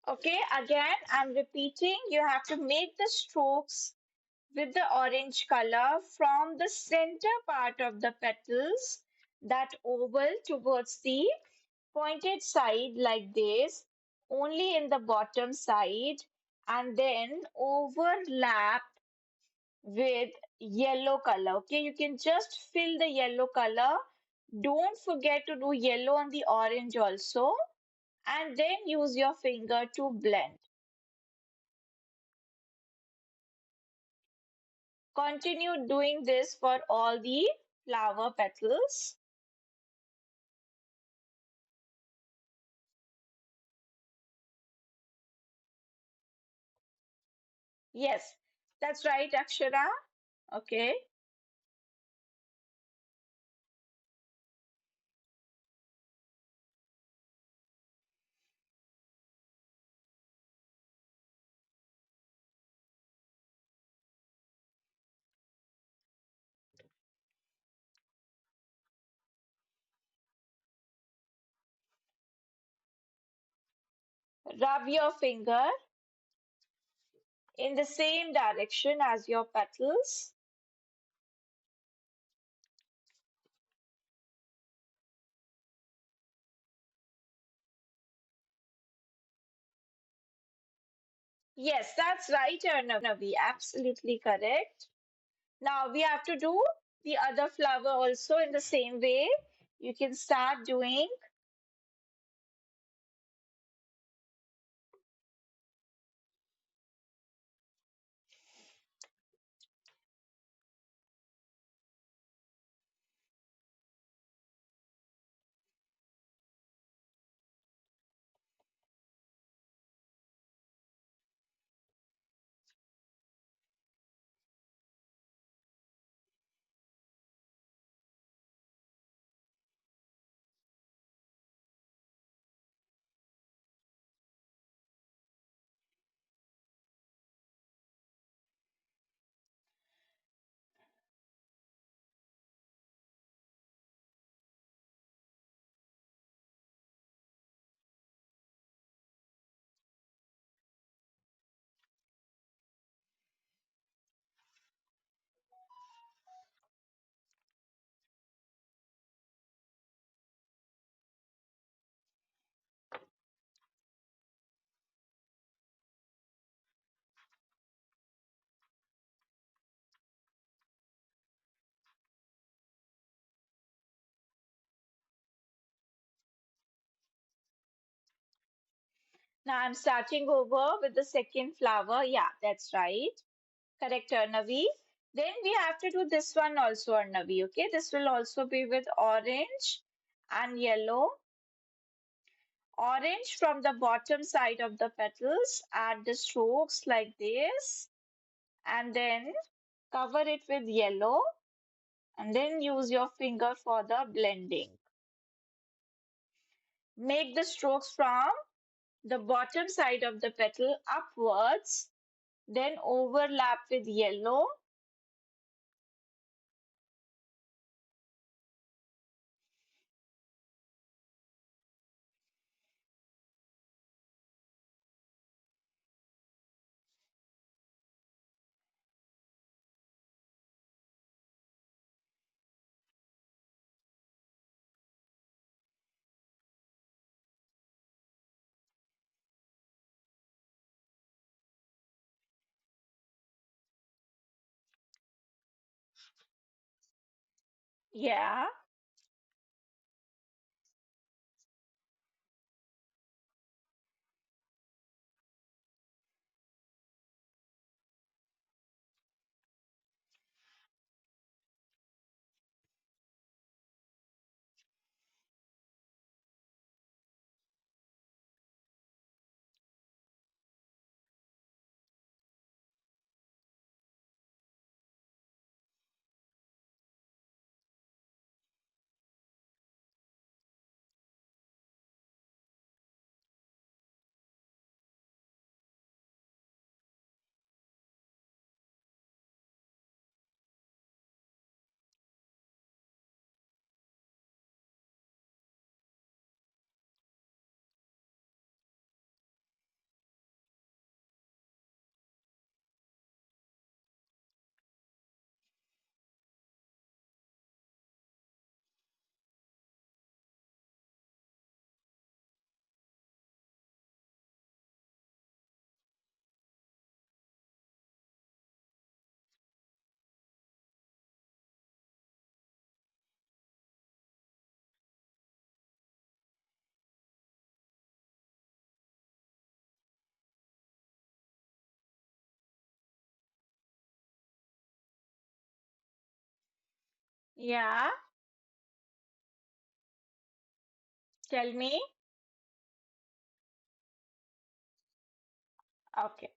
Okay, again, I'm repeating. You have to make the strokes with the orange color from the center part of the petals, that oval towards the pointed side like this, only in the bottom side, and then overlap with yellow color. Okay, you can just fill the yellow color. Don't forget to do yellow on the orange also, and then use your finger to blend. Continue doing this for all the flower petals. Yes, that's right, Akshara. Okay. Rub your finger in the same direction as your petals. Yes, that's right, Arnavi. Absolutely correct. Now we have to do the other flower also in the same way. You can start doing. Now I'm starting over with the second flower. Yeah, that's right. Correct, Arnavi. Then we have to do this one also, Arnavi. Okay, this will also be with orange and yellow. Orange from the bottom side of the petals. Add the strokes like this, and then cover it with yellow, and then use your finger for the blending. Make the strokes from the bottom side of the petal upwards, then overlap with yellow. Yeah, Yeah, tell me. Okay.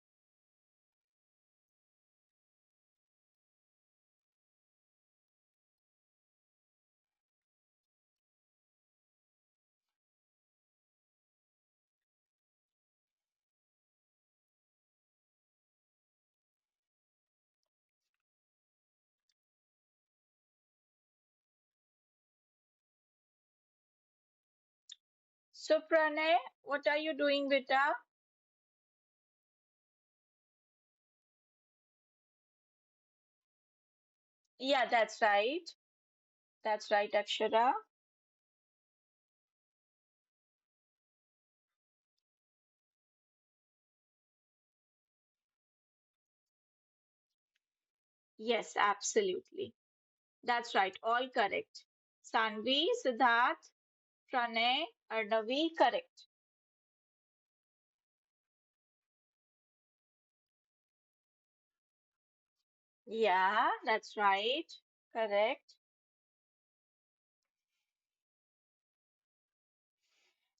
So, Pranay, what are you doing, beta? Yeah, that's right. That's right, Akshara. Yes, absolutely. That's right. All correct. Sanvi, Siddharth, Pranay, Arnavi, correct. Yeah, that's right. Correct.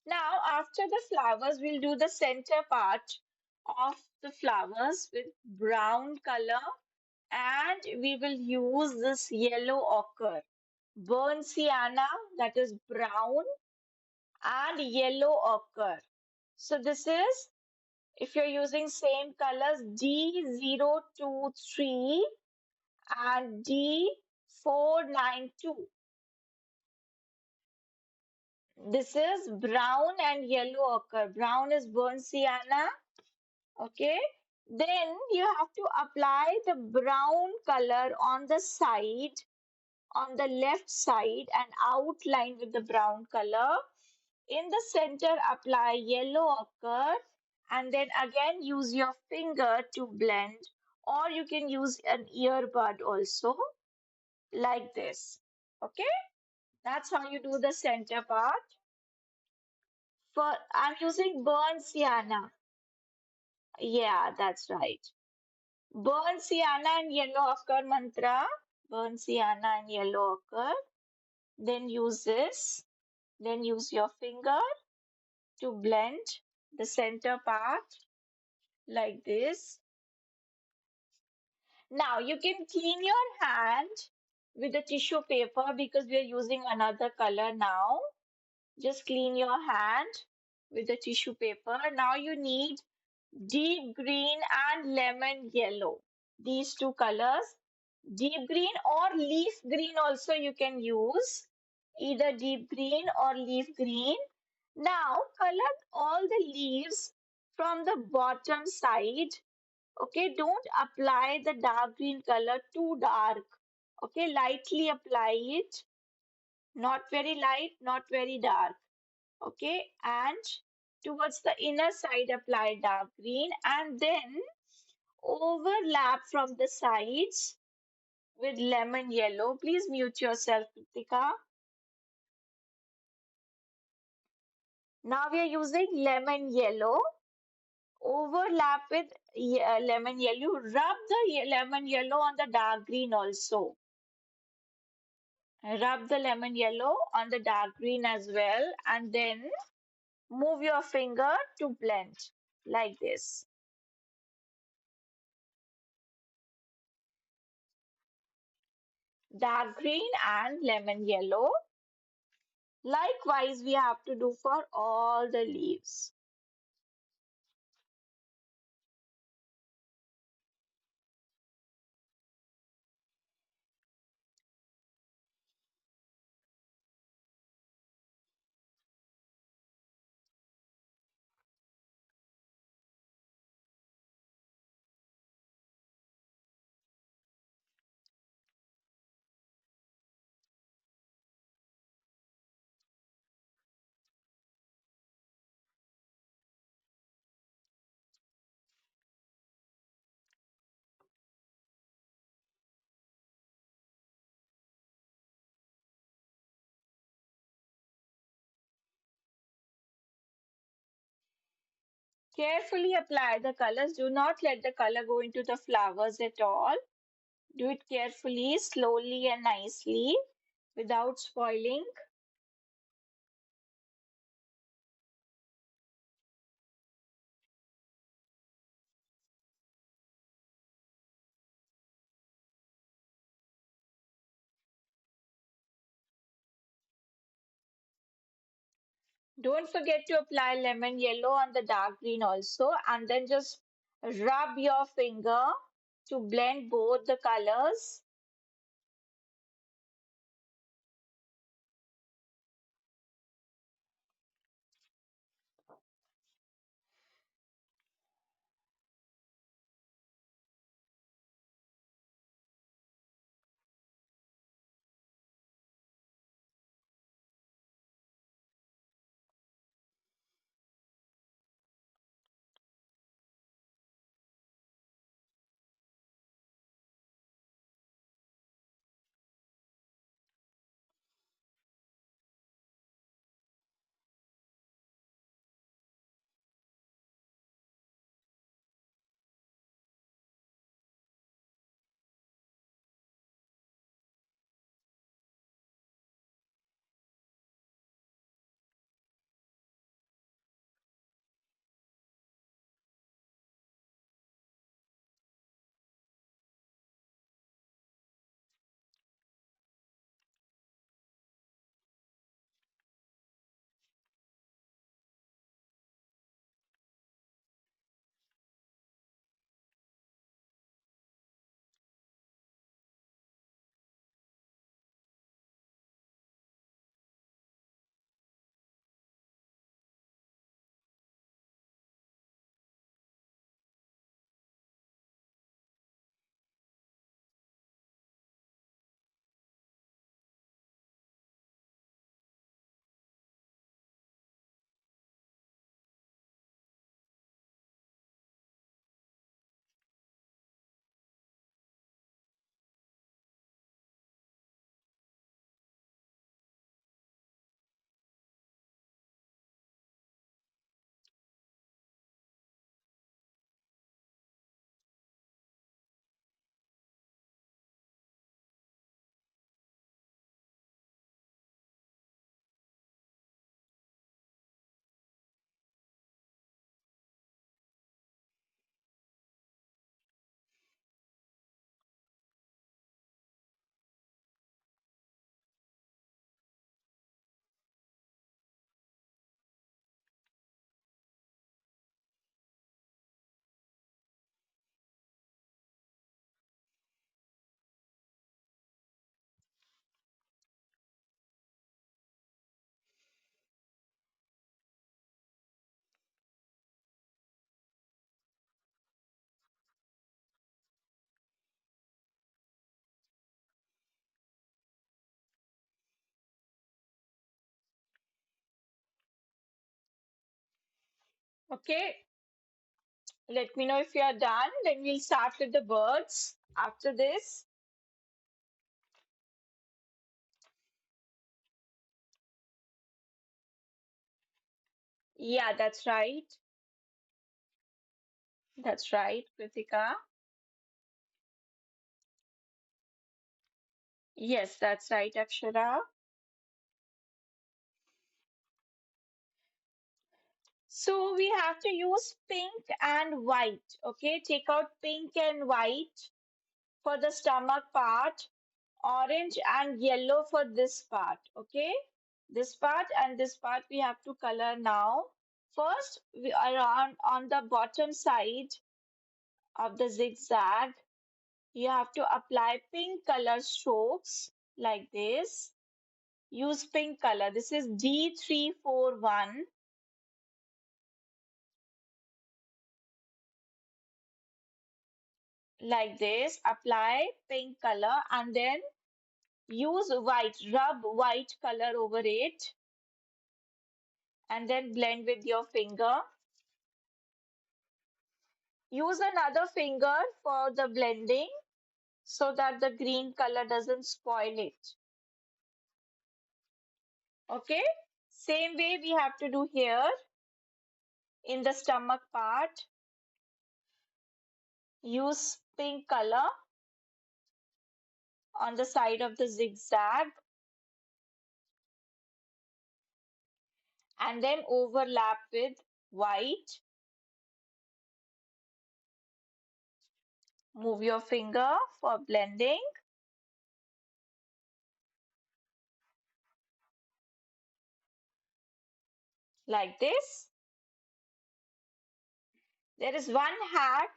Now, after the flowers, we'll do the center part of the flowers with brown color, and we will use this yellow ochre. Burnt sienna, that is brown, and yellow ochre. So this is, if you're using same colors, D023 and D492. This is brown and yellow ochre. Brown is burnt sienna. Okay. Then you have to apply the brown color on the side, on the left side, and outline with the brown color. In the center, apply yellow ochre, and then again use your finger to blend, or you can use an earbud also, like this. Okay, that's how you do the center part. For I'm using burnt sienna. Yeah, that's right. Burnt sienna and yellow ochre mantra. Burnt sienna and yellow ochre. Then use this. Then use your finger to blend the center part like this. Now you can clean your hand with a tissue paper because we are using another color now. Just clean your hand with the tissue paper. Now you need deep green and lemon yellow. These two colors. Deep green or leaf green also you can use. Either deep green or leaf green. Now color all the leaves from the bottom side. Okay, don't apply the dark green color too dark. Okay, lightly apply it. Not very light, not very dark. Okay, and towards the inner side apply dark green, and then overlap from the sides with lemon yellow. Please mute yourself, Kritika. Now we are using lemon yellow. Overlap with lemon yellow. Rub the lemon yellow on the dark green also. Rub the lemon yellow on the dark green as well, and then move your finger to blend like this. Dark green and lemon yellow. Likewise, we have to do for all the leaves. Carefully apply the colors. Do not let the color go into the flowers at all. Do it carefully, slowly, and nicely. without spoiling. Don't forget to apply lemon yellow on the dark green also, and then just rub your finger to blend both the colors. Okay, let me know if you are done. Then we'll start with the birds after this. Yeah, that's right. That's right, Kritika. Yes, that's right, Akshara. So we have to use pink and white. Okay, take out pink and white for the stomach part, orange and yellow for this part. Okay, this part and this part we have to color now. First, we are on the bottom side of the zigzag. You have to apply pink color strokes like this. Use pink color. This is D341 like this. Apply pink color and then use white. Rub white color over it and then blend with your finger. Use another finger for the blending so that the green color doesn't spoil it. Okay? Same way we have to do here in the stomach part. Use pink color on the side of the zigzag. and then overlap with white. Move your finger for blending like this. There is one hack.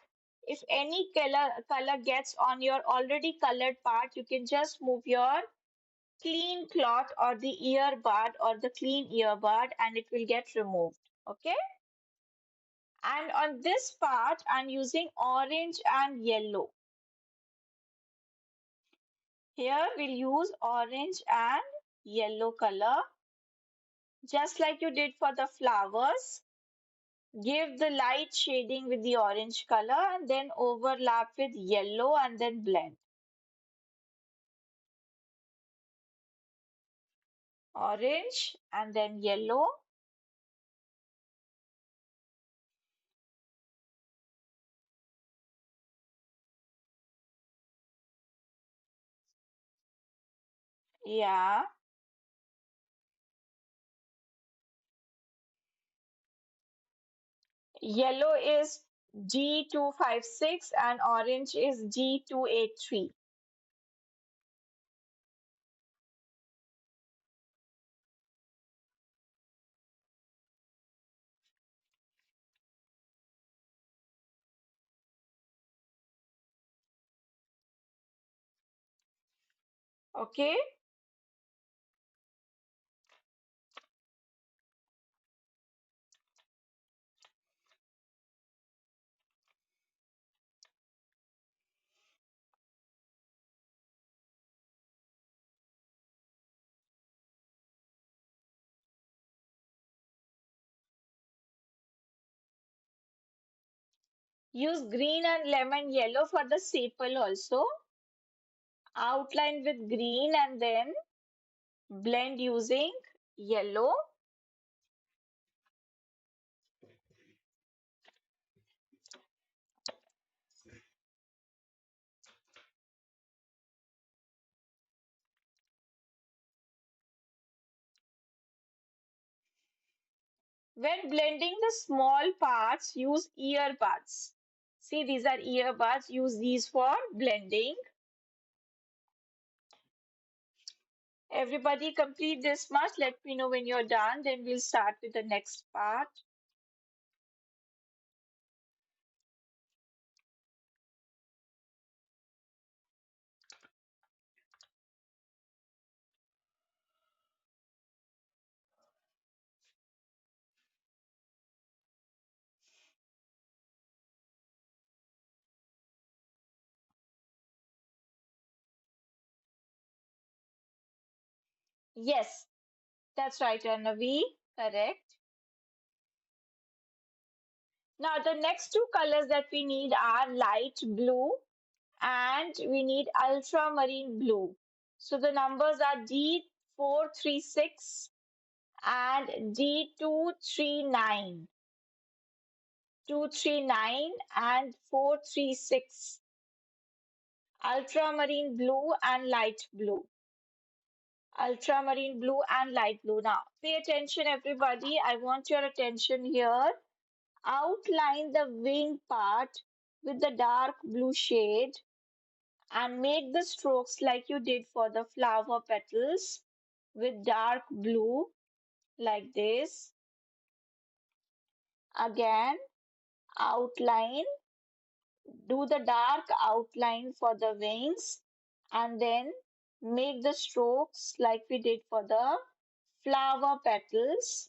If any color gets on your already colored part, you can just move your clean cloth or the earbud or the clean earbud and it will get removed. Okay. And on this part, I'm using orange and yellow. Here we'll use orange and yellow color, just like you did for the flowers. Give the light shading with the orange color and then overlap with yellow and then blend. Orange and then yellow. Yeah. Yellow is G256 and orange is G283. Okay. Use green and lemon yellow for the sepal also. Outline with green and then blend using yellow. When blending the small parts, use earbuds. See, these are earbuds. Use these for blending. Everybody complete this much. Let me know when you're done. Then we'll start with the next part. Yes, that's right, Anavi. Correct. Now, the next two colors that we need are light blue and we need ultramarine blue. So the numbers are D436 and D239. 239 and 436. Ultramarine blue and light blue. Ultramarine blue and light blue. Now, pay attention, everybody. I want your attention here. Outline the wing part with the dark blue shade and make the strokes like you did for the flower petals with dark blue like this. Again, outline, do the dark outline for the wings and then make the strokes like we did for the flower petals.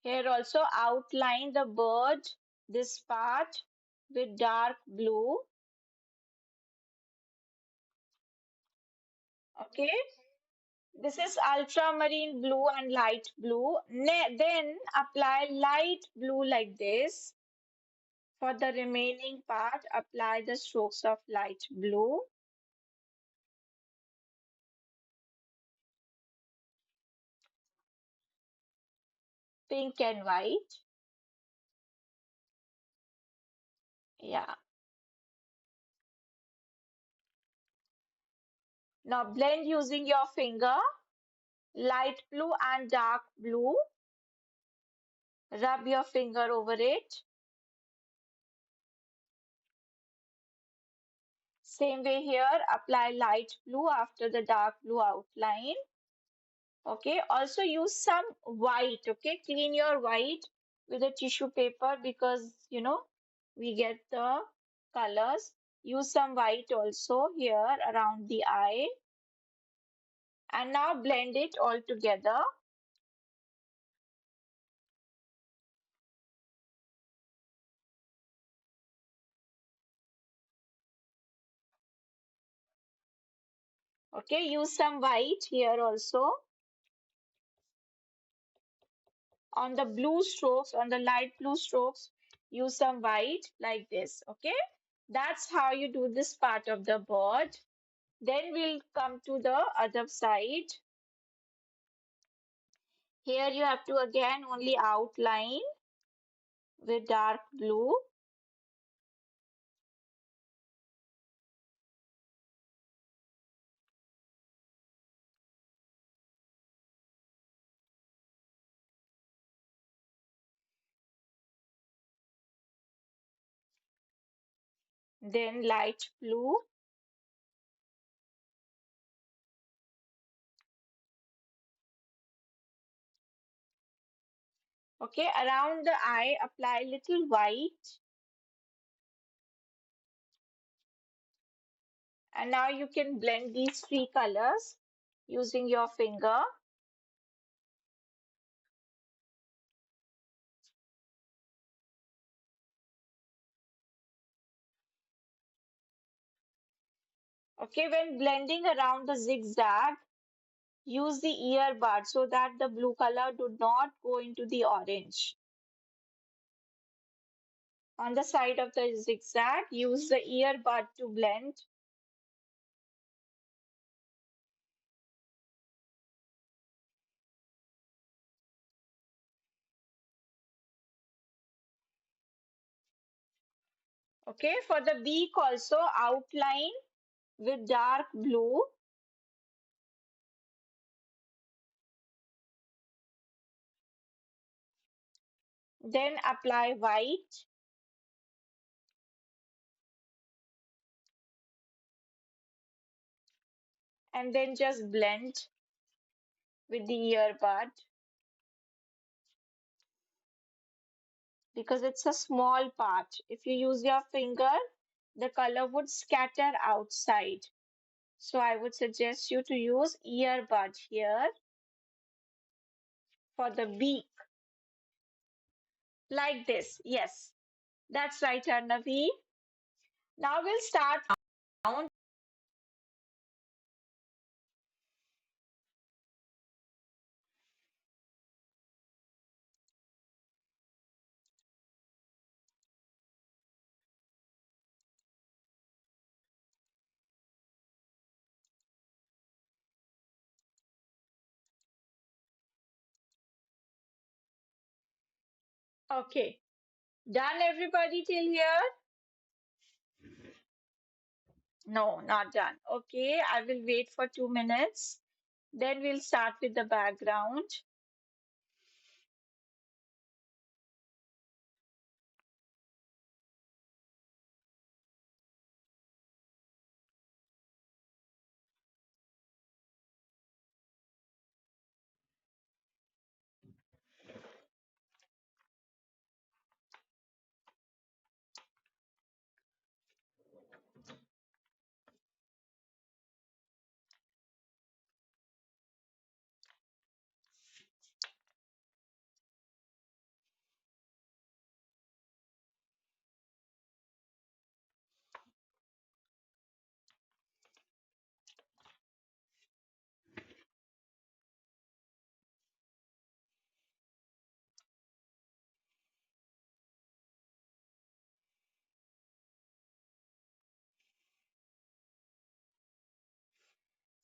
Here also outline the bird, this part with dark blue. Okay, this is ultramarine blue and light blue. Then apply light blue like this. For the remaining part, apply the strokes of light blue. pink and white. Yeah. Now blend using your finger, light blue and dark blue. Rub your finger over it. Same way here, apply light blue after the dark blue outline. Okay, also use some white. Okay, clean your white with a tissue paper because we get the colors. Use some white also here around the eye. And now blend it all together. Okay, use some white here also. On the blue strokes, on the light blue strokes, use some white like this. Okay, that's how you do this part of the bird. Then we'll come to the other side. Here you have to again only outline with dark blue. Then light blue. Okay, around the eye, apply little white. And now you can blend these three colors using your finger. Okay, when blending around the zigzag, use the earbud so that the blue color do not go into the orange. On the side of the zigzag, use the earbud to blend. Okay, for the beak also outline with dark blue. Then apply white. And then just blend with the earbud because it's a small part. If you use your finger, the color would scatter outside. So I would suggest you to use earbud here for the beak. Like this. Yes, that's right, Arnavi. Now we'll start round. Okay. Done everybody till here? No, not done. Okay, I will wait for 2 minutes. Then we'll start with the background.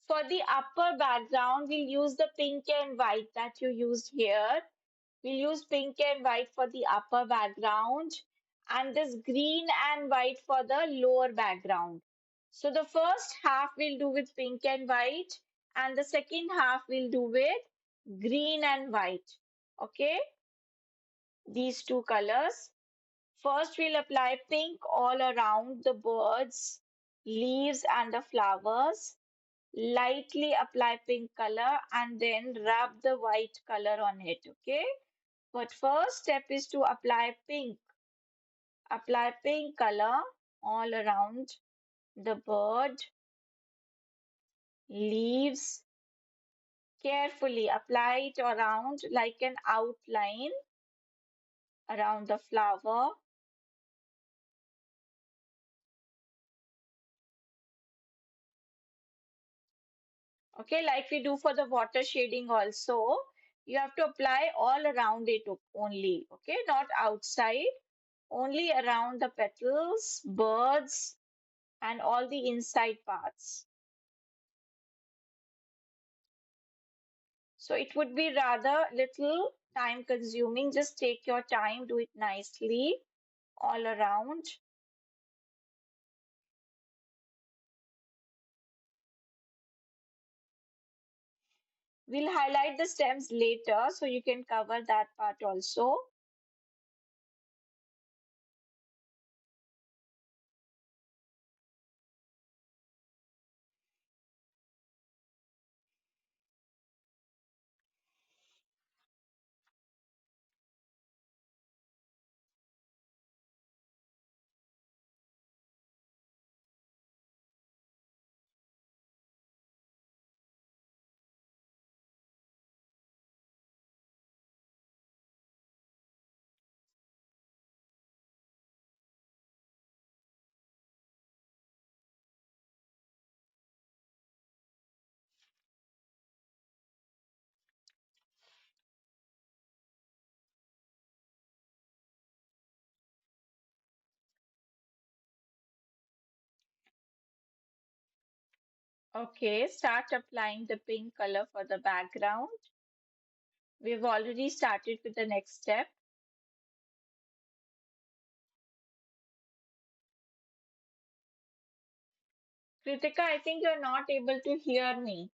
For the upper background, we'll use the pink and white that you used here. We'll use pink and white for the upper background and this green and white for the lower background. So the first half we'll do with pink and white and the second half we'll do with green and white. Okay, these two colors. First, we'll apply pink all around the birds, leaves, and the flowers. Lightly apply pink color and then rub the white color on it. Okay. But first step is to apply pink. Apply pink color all around the bird, leaves. Carefully apply it around like an outline around the flower. Okay, like we do for the water shading also, you have to apply all around it only. Okay, not outside, only around the petals, birds, and all the inside parts. So it would be rather little time consuming. Just take your time, do it nicely all around. We'll highlight the stems later so you can cover that part also. Okay, start applying the pink color for the background. We've already started with the next step. Kritika, I think you're not able to hear me.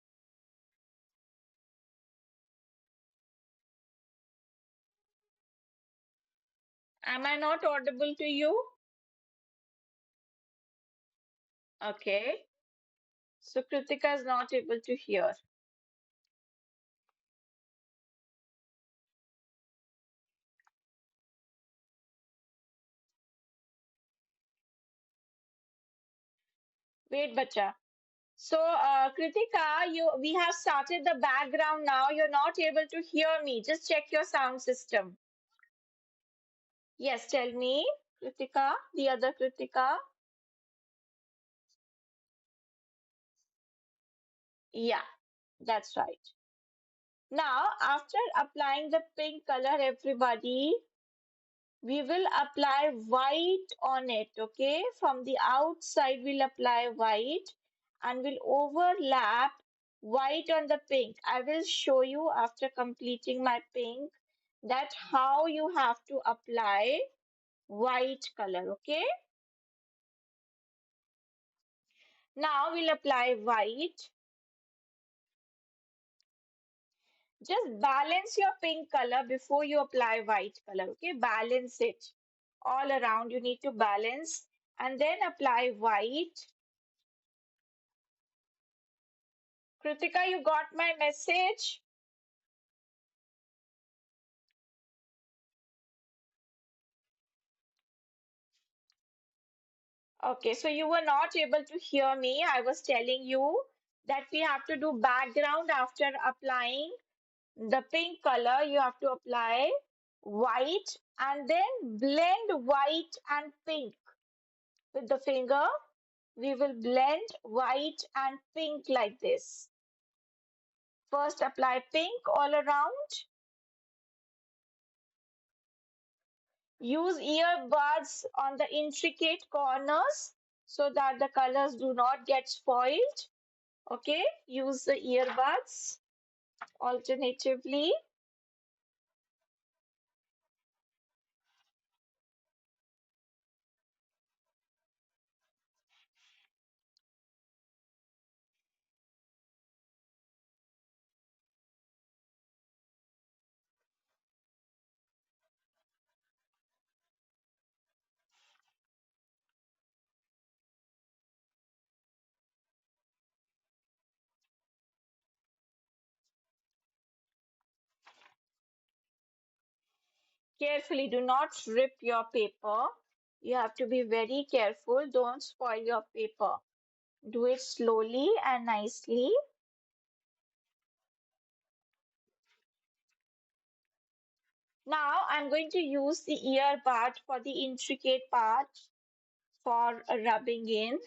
Am I not audible to you? Okay. So Kritika is not able to hear. Wait, bacha. So, Kritika, we have started the background now. You're not able to hear me. Just check your sound system. Yes, tell me, Kritika, the other Kritika. Yeah, that's right. Now, after applying the pink color, everybody, we will apply white on it. Okay, from the outside, we'll apply white and we'll overlap white on the pink. I will show you after completing my pink that how you have to apply white color. Okay, now we'll apply white. Just balance your pink color before you apply white color. Okay, balance it all around. You need to balance and then apply white. Kritika, you got my message? Okay, so you were not able to hear me. I was telling you that we have to do background after applying the pink color. You have to apply white and then blend white and pink with the finger. We will blend white and pink like this. First, apply pink all around. Use earbuds on the intricate corners so that the colors do not get spoiled. Okay, use the earbuds alternatively. Carefully, do not rip your paper. You have to be very careful. Don't spoil your paper. Do it slowly and nicely. Now I'm going to use the ear part for the intricate part for rubbing in.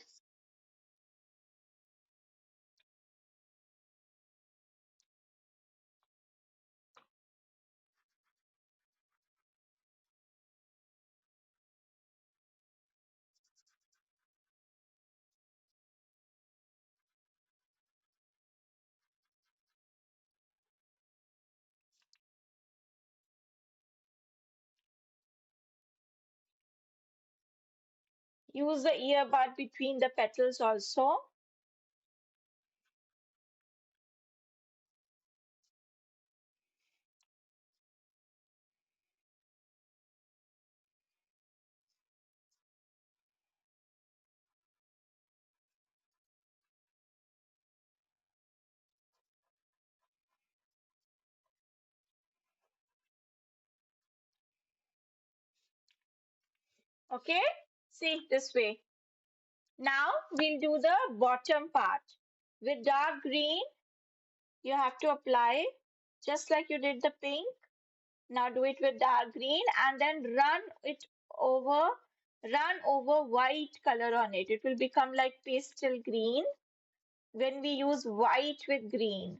Use the ear part between the petals also. Okay? See this way. Now we'll do the bottom part. With dark green, you have to apply just like you did the pink. Now do it with dark green and then over, run over white color on it. It will become like pastel green when we use white with green.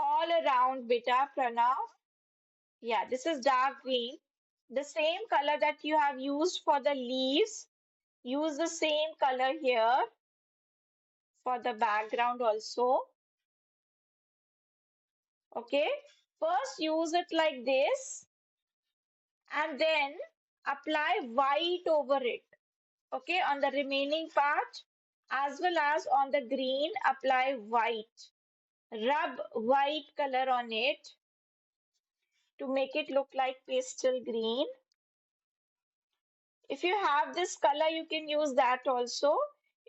All around, beta Pranav. Yeah, this is dark green. The same color that you have used for the leaves, use the same color here for the background also. Okay, first use it like this and then apply white over it. Okay, on the remaining part as well as on the green, apply white. Rub white color on it to make it look like pastel green. If you have this color, you can use that also.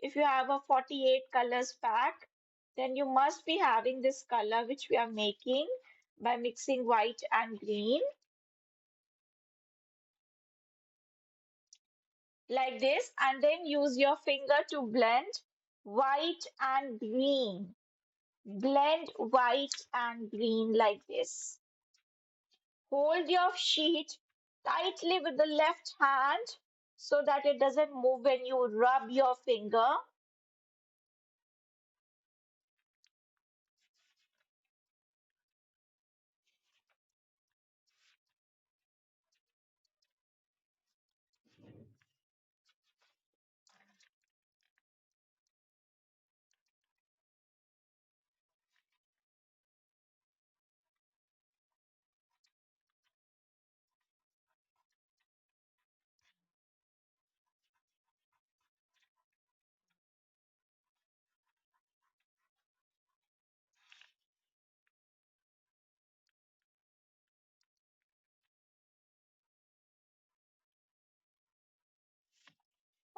If you have a 48 colors pack, then you must be having this color which we are making by mixing white and green like this, and then use your finger to blend white and green. Blend white and green like this. Hold your sheet tightly with the left hand so that it doesn't move when you rub your finger.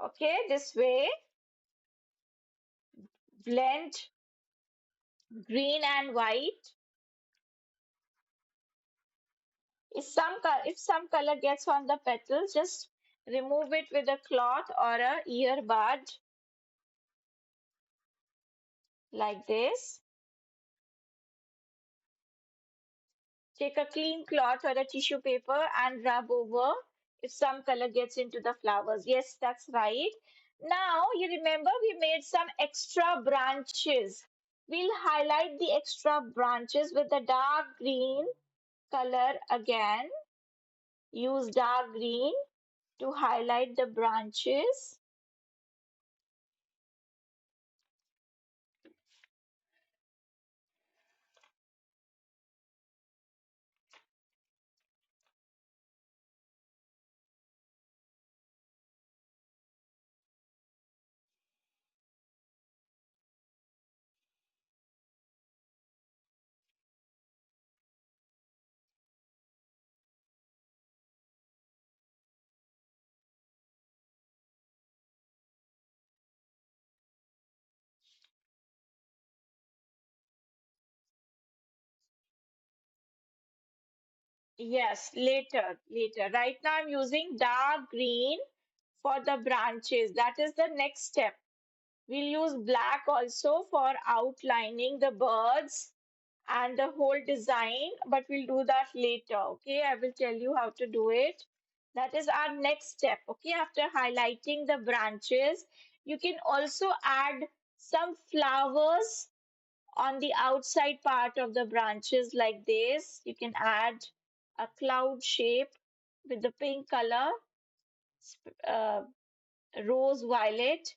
Okay, this way. Blend green and white. If some color gets on the petals, just Remove it with a cloth or a earbud like this. Take a clean cloth or a tissue paper and rub over if some color gets into the flowers. Yes, that's right. Now, you remember we made some extra branches. We'll highlight the extra branches with the dark green color again. Use dark green to highlight the branches. Yes, later. Right now I'm using dark green for the branches. That is the next step. We'll use black also for outlining the birds and the whole design, but we'll do that later. Okay, I will tell you how to do it. That is our next step. Okay, after highlighting the branches, you can also add some flowers on the outside part of the branches like this. You can add a cloud shape with the pink color, uh, rose violet.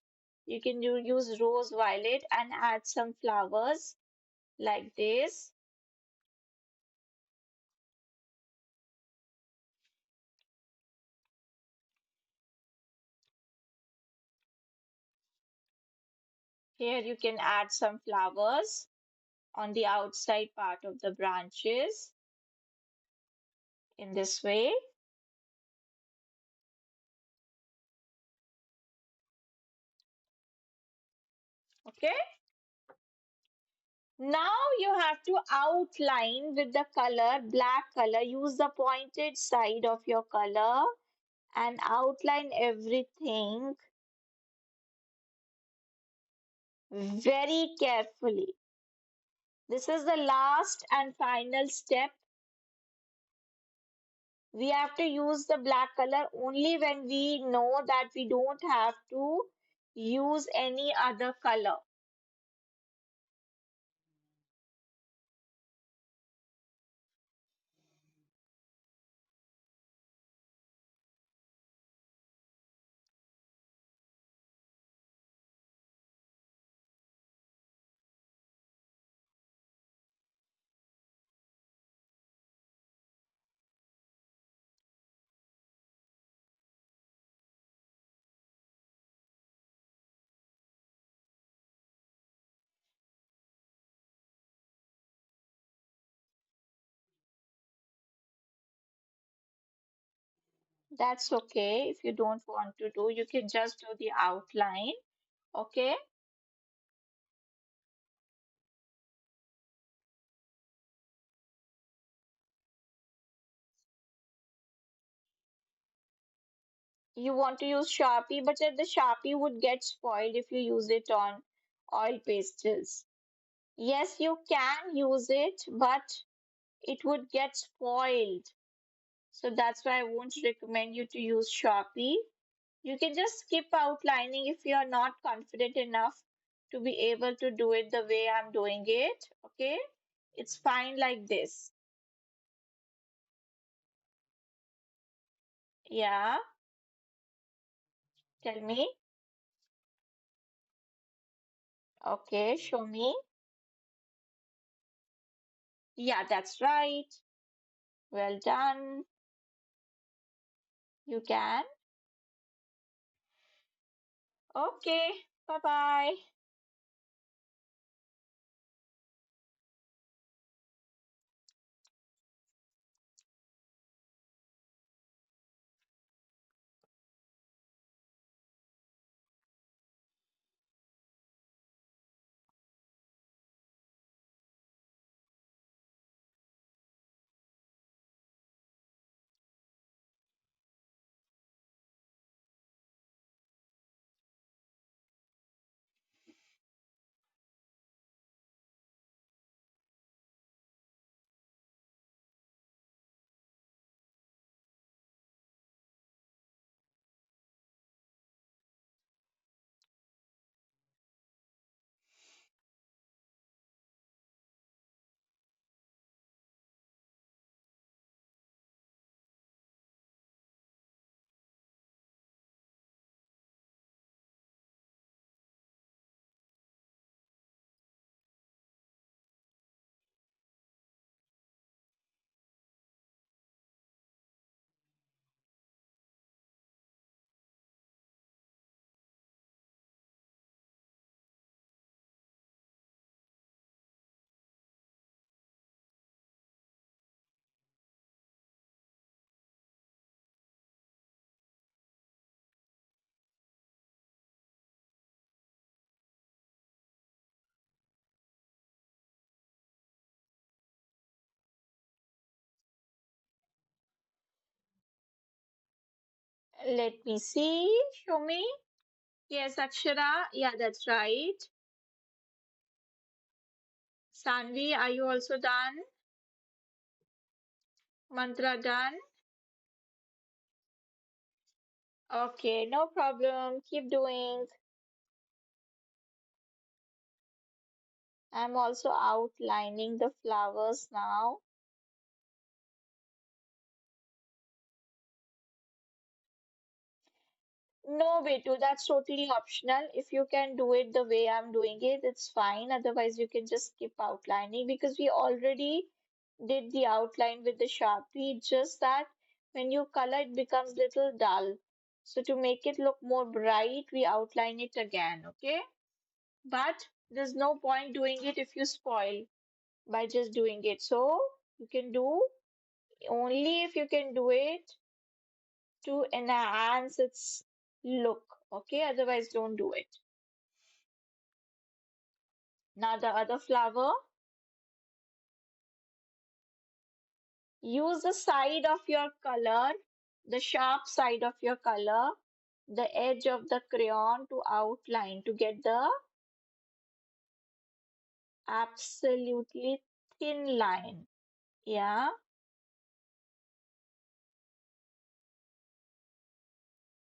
You can use rose violet and add some flowers like this. Here you can add some flowers on the outside part of the branches in this way. Okay. Now you have to outline with the color, black color. Use the pointed side of your color and outline everything very carefully. This is the last and final step. We have to use the black color only when we know that we don't have to use any other color. That's okay. If you don't want to do, you can just do the outline. Okay. You want to use Sharpie, but then the Sharpie would get spoiled if you use it on oil pastels. Yes, you can use it, but it would get spoiled. So that's why I won't recommend you to use Sharpie. You can just skip outlining if you are not confident enough to be able to do it the way I'm doing it. Okay, it's fine like this. Yeah, tell me. Okay, show me. Yeah, that's right. Well done. You can. Okay, bye bye. Let me see. Show me. Yes, Akshara. Yeah, that's right. Sanvi, are you also done? Mantra done? Okay, no problem. Keep doing. I'm also outlining the flowers now. No, Betu, that's totally optional. If you can do it the way I'm doing it, it's fine. Otherwise, you can just skip outlining because we already did the outline with the Sharpie. Just that when you color, it becomes little dull. So to make it look more bright, we outline it again, okay? But there's no point doing it if you spoil by just doing it. So you can do only if you can do it to enhance its look. Okay, otherwise don't do it. Now the other flower, use the side of your color, the sharp side of your color, the edge of the crayon to outline to get the absolutely thin line. Yeah,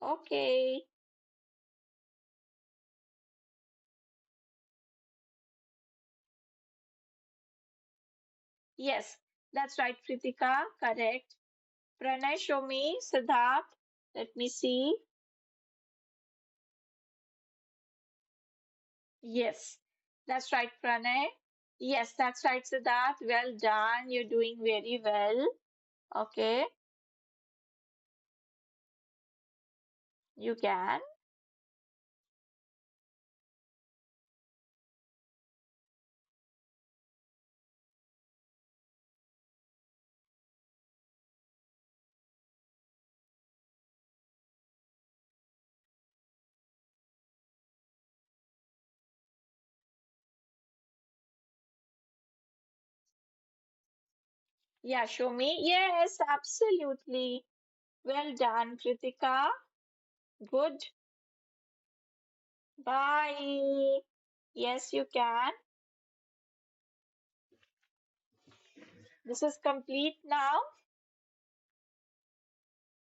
okay. Yes, that's right, Kritika. Correct. Pranay, show me. Siddharth, let me see. Yes, that's right, Pranay. Yes, that's right, Siddharth. Well done. You're doing very well. Okay, you can. Yeah, show me. Yes, absolutely. Well done, Kritika. Good. Bye. Yes, you can. This is complete now.